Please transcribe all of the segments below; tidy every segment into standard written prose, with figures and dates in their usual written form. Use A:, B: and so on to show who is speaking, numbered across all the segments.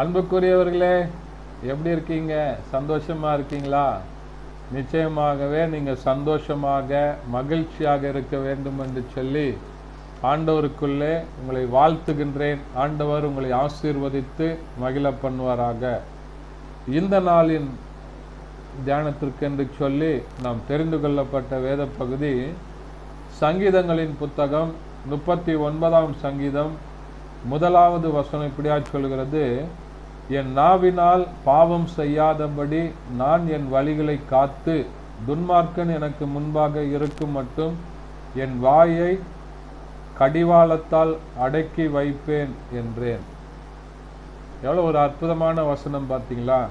A: அன்புக்குரியவர்களே, எப்படி இருக்கீங்க? சந்தோஷமா இருக்கீங்களா? நிச்சயமாகவே நீங்கள் சந்தோஷமாக மகிழ்ச்சியாக இருக்க வேண்டும் என்று சொல்லி ஆண்டவருக்குள்ளே உங்களை வாழ்த்துகின்றேன். ஆண்டவர் உங்களை ஆசீர்வதித்து மகிழ பண்ணுவாராக. இந்த நாளின் தியானத்திற்கென்று சொல்லி நாம் தெரிந்து கொள்ளப்பட்ட வேத பகுதி சங்கீதங்களின் புத்தகம் 39ஆம் சங்கீதம் 1வது வசனம் இப்படியா சொல்கிறது: என் நாவினால் பாவம் செய்யாதபடி நான் என் வழிகளை காத்து துன்மார்க்கன் எனக்கு முன்பாக இருக்கும் மட்டும் என் வாயை கடிவாளத்தால் அடக்கி வைப்பேன் என்றேன். எவ்வளோ ஒரு அற்புதமான வசனம் பார்த்தீங்களா?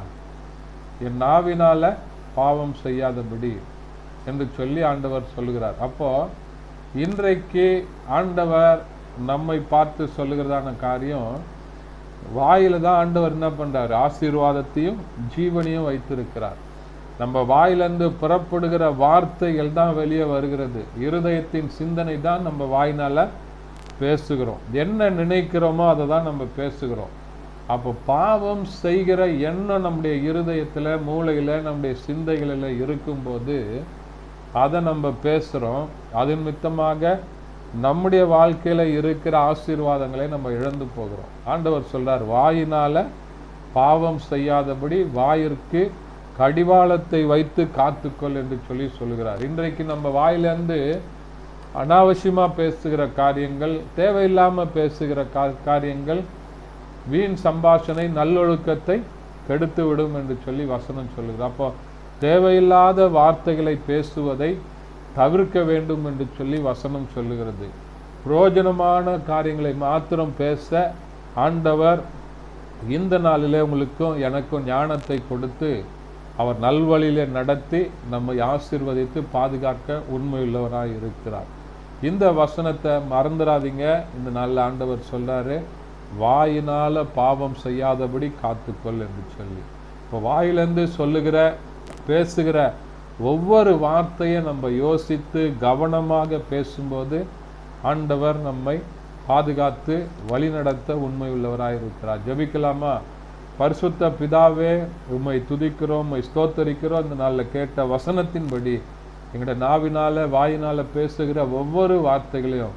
A: என் நாவினால பாவம் செய்யாதபடி என்று சொல்லி ஆண்டவர் சொல்லுகிறார். அப்போ இன்றைக்கு ஆண்டவர் நம்மை பார்த்து சொல்லுகிறதான காரியம், வாயில தான் ஆண்டவர் என்ன பண்றாரு? ஆசீர்வாதத்தையும் ஜீவனையும் வைத்திருக்கிறார். நம்ம வாயிலிருந்து புறப்படுகிற வார்த்தைகள் தான் வெளியே வருகிறது. இருதயத்தின் சிந்தனை தான் நம்ம வாயினால பேசுகிறோம். என்ன நினைக்கிறோமோ அதை தான் நம்ம பேசுகிறோம். அப்போ பாவம் செய்கிற எண்ணம் நம்முடைய இருதயத்தில், மூளையில், நம்முடைய சிந்தைகளில் இருக்கும்போது அதை நம்ம பேசுகிறோம். அது நிமித்தமாக நம்முடைய வாழ்க்கையில் இருக்கிற ஆசீர்வாதங்களை நம்ம இழந்து போகிறோம். ஆண்டவர் சொல்றார், வாயினால பாவம் செய்யாதபடி வாயிற்கு கடிவாளத்தை வைத்து காத்துக்கொள் என்று சொல்லி சொல்லுகிறார். இன்றைக்கு நம்ம வாயிலிருந்து அனாவசியமாக பேசுகிற காரியங்கள், தேவையில்லாமல் பேசுகிற காரியங்கள், வீண் சம்பாஷணை நல்லொழுக்கத்தை கெடுத்து விடும் என்று சொல்லி வசனம் சொல்லுகிறது. அப்போ தேவையில்லாத வார்த்தைகளை பேசுவதை தவிர்க்க வேண்டும் என்று சொல்லி வசனம் சொல்லுகிறது. பிரயோஜனமான காரியங்களை மாத்திரம் பேச ஆண்டவர் இந்த நாளிலே உங்களுக்கும் எனக்கும் ஞானத்தை கொடுத்து அவர் நல்வழியிலே நடத்தி நம்மை ஆசீர்வதித்து பாதுகாக்க உண்மையுள்ளவராய் இருக்கிறார். இந்த வசனத்தை மறந்துடாதீங்க. இந்த நாளில் ஆண்டவர் சொல்றாரு, வாயினால பாவம் செய்யாதபடி காத்துக்கொள் என்று சொல்லி. இப்போ வாயிலிருந்து சொல்லுகிற பேசுகிற ஒவ்வொரு வார்த்தையை நம்ம யோசித்து கவனமாக பேசும்போது ஆண்டவர் நம்மை பாதுகாத்து வழிநடத்த உண்மையுள்ளவராய் இருக்கிறார். ஜெபிக்கலாமா? பரிசுத்த பிதாவே, உம்மை துதிக்கிறோம், உம்மை ஸ்தோத்தரிக்கிறோம். இந்த நாளில் கேட்ட வசனத்தின்படி எங்களுடைய நாவினால வாயினால பேசுகிற ஒவ்வொரு வார்த்தைகளையும்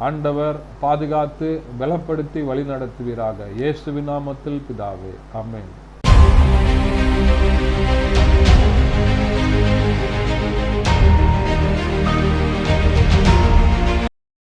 A: ஆண்டவர் பாதுகாத்து பலப்படுத்தி வழி நடத்துவீராக. இயேசுவின் நாமத்தில் பிதாவே, ஆமென்.